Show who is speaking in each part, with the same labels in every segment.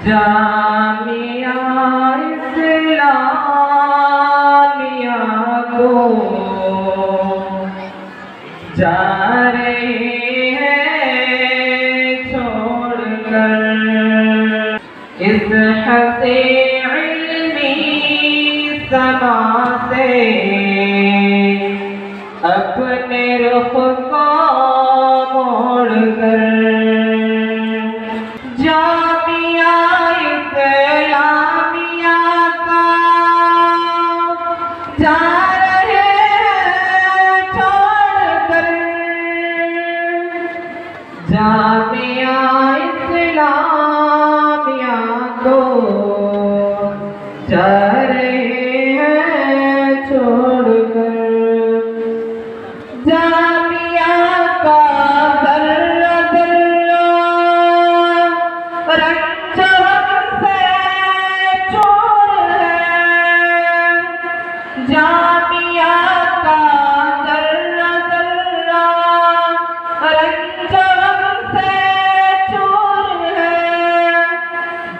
Speaker 1: جامعہ اسلامیہ کو جا رہے ہیں چھوڑ کر، اس ہنسی علمی سما سے اپنے رخ کو موڑ کر، جامعہ اسلامیہ کا جا رہے ہیں چھوڑ کر، جامعہ اسلامیہ کو جا رہے ہیں چھوڑ کر، جامعہ کا ذرہ ذرہ رنج ہم سے چور ہے، جامعہ کا ذرہ ذرہ رنج ہم سے چور ہے،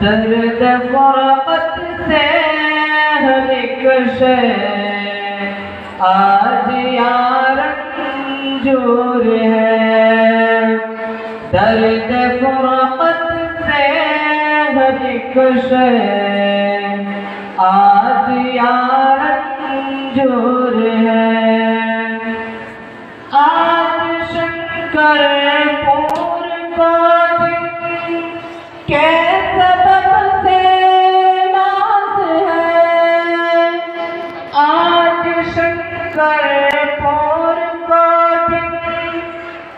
Speaker 1: درد فرقت سے ہر ایک شے آج یار رنجور ہے، درد فرقت سے ہر ایک شے آج یار رنجور ہے، آج شنکر پور کو جن کے سبب سے ناز ہے، آج شنکر پور کو جن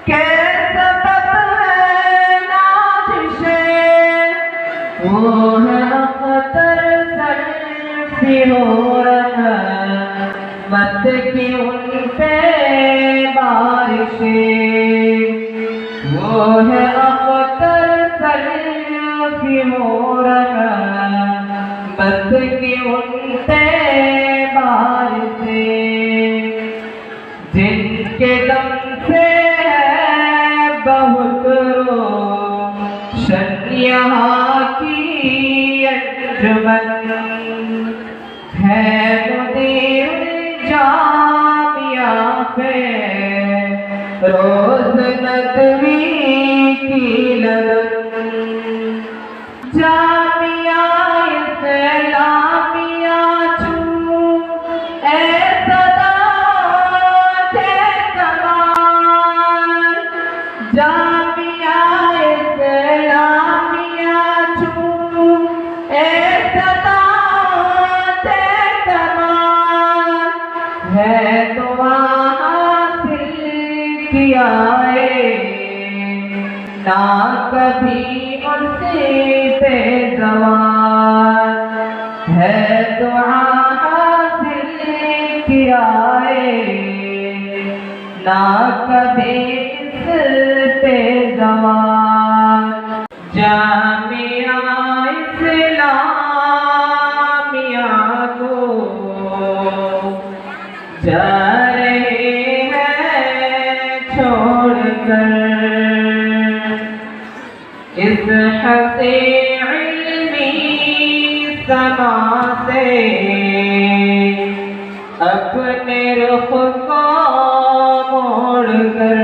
Speaker 1: کے سبب ہے نازشے، وہ ہے اختر سلفی ہو رہا مت کی ان پہ بارشیں، وہ ہے اختر سلفی ہو رہا مت کی ان پہ بارشیں، جن کے دم سے ہے بہت روشن یہاں کی انجمن، ہے مدیر جامعہ پہ روز ندوی کی لگن، جامعہ اسلامیہ چھو اے صدا دے کمال، جامعہ اسلامیہ چھو اے صدا دے کمال، ہے دعا حاصل کیا نہ کبھی اس سے زوال، ہے دعا حاصل کیا نہ کبھی اس سے زوال، جامعہ اسلامیہ کو جا رہے ہیں چھوڑ کر، اس ہنسی علمی سما سے اپنے رخ کو موڑ کر،